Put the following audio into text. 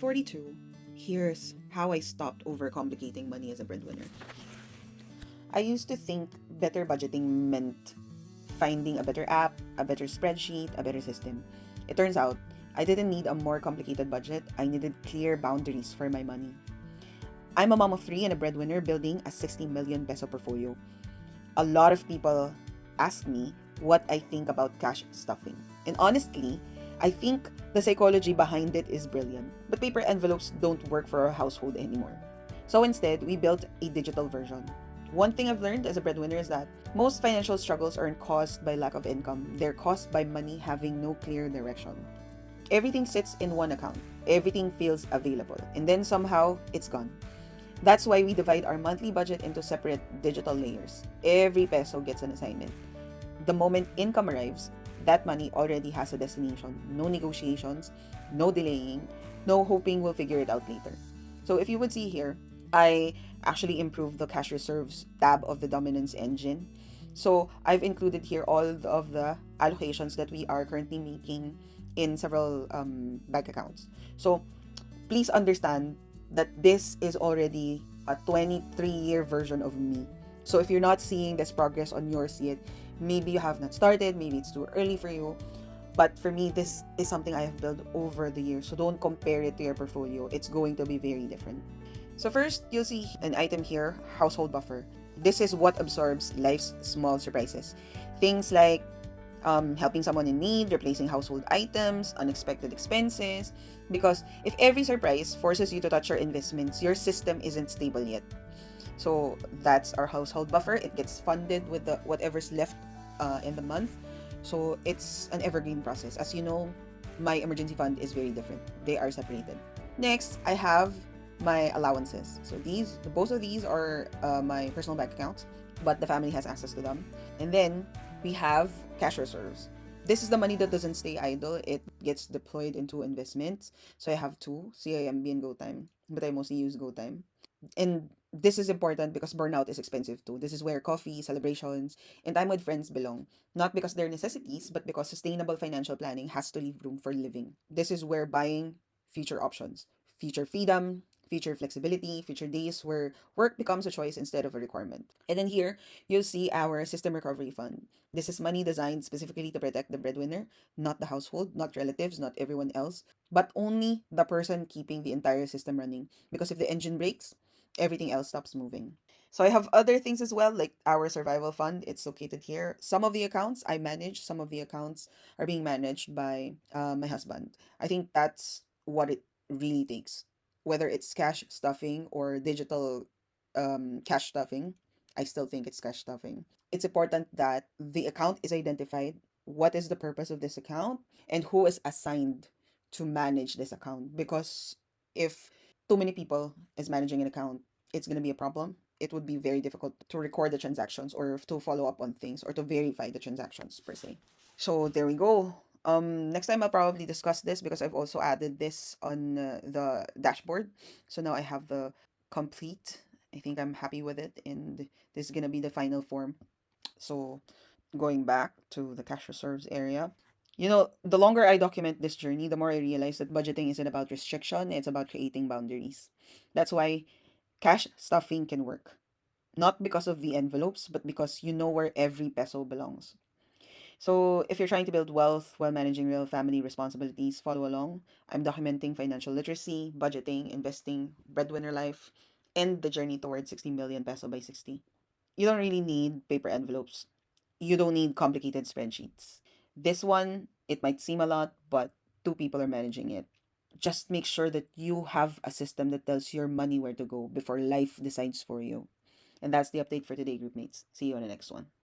42, here's how I stopped overcomplicating money as a breadwinner. I used to think better budgeting meant finding a better app, a better spreadsheet, a better system. It turns out I didn't need a more complicated budget, I needed clear boundaries for my money. I'm a mom of three and a breadwinner building a 60 million peso portfolio. A lot of people ask me what I think about cash stuffing. And honestly, I think the psychology behind it is brilliant. But paper envelopes don't work for our household anymore. So instead, we built a digital version. One thing I've learned as a breadwinner is that most financial struggles aren't caused by lack of income, they're caused by money having no clear direction. Everything sits in one account, everything feels available, and then somehow it's gone. That's why we divide our monthly budget into separate digital layers. Every peso gets an assignment. The moment income arrives, that money already has a destination. No negotiations, no delaying, no hoping we'll figure it out later. So if you would see here, I actually improved the cash reserves tab of the dominance engine. So I've included here all of the allocations that we are currently making in several bank accounts. So please understand that this is already a 23-year version of me. So if you're not seeing this progress on yours yet, maybe you have not started, maybe it's too early for you. But for me, this is something I have built over the years. So don't compare it to your portfolio. It's going to be very different. So first, you'll see an item here, household buffer. This is what absorbs life's small surprises. Things like helping someone in need, replacing household items, unexpected expenses. Because if every surprise forces you to touch your investments, your system isn't stable yet. So that's our household buffer. It gets funded with the whatever's left in the month. So it's an evergreen process. As you know, my emergency fund is very different. They are separated. Next, I have my allowances. So both of these are my personal bank accounts, but the family has access to them. And then we have cash reserves. This is the money that doesn't stay idle. It gets deployed into investments. So I have two, CIMB and GoTime, but I mostly use GoTime. And this is important because burnout is expensive too. This is where coffee, celebrations, and time with friends belong. Not because they're necessities, but because sustainable financial planning has to leave room for living. This is where buying future options, future freedom, future flexibility, future days where work becomes a choice instead of a requirement. And then here, you'll see our system recovery fund. This is money designed specifically to protect the breadwinner, not the household, not relatives, not everyone else, but only the person keeping the entire system running. Because if the engine breaks, everything else stops moving. So I have other things as well, like our survival fund. It's located here. Some of the accounts I manage, some of the accounts are being managed by my husband. I think that's what it really takes. Whether it's cash stuffing or digital cash stuffing, I still think it's cash stuffing. It's important that the account is identified. What is the purpose of this account and who is assigned to manage this account? Because if too many people is managing an account, it's going to be a problem. It would be very difficult to record the transactions or to follow up on things or to verify the transactions per se. So there we go. Next time I'll probably discuss this because I've also added this on the dashboard. So now I have the complete. I think I'm happy with it, and this is gonna be the final form. So going back to the cash reserves area, the longer I document this journey, the more I realize that budgeting isn't about restriction, it's about creating boundaries. That's why cash stuffing can work. Not because of the envelopes, but because you know where every peso belongs. So, if you're trying to build wealth while managing real family responsibilities, follow along. I'm documenting financial literacy, budgeting, investing, breadwinner life, and the journey towards 60 million peso by 60. You don't really need paper envelopes. You don't need complicated spreadsheets. This one, it might seem a lot, but two people are managing it. Just make sure that you have a system that tells your money where to go before life decides for you. And that's the update for today, group mates. See you on the next one.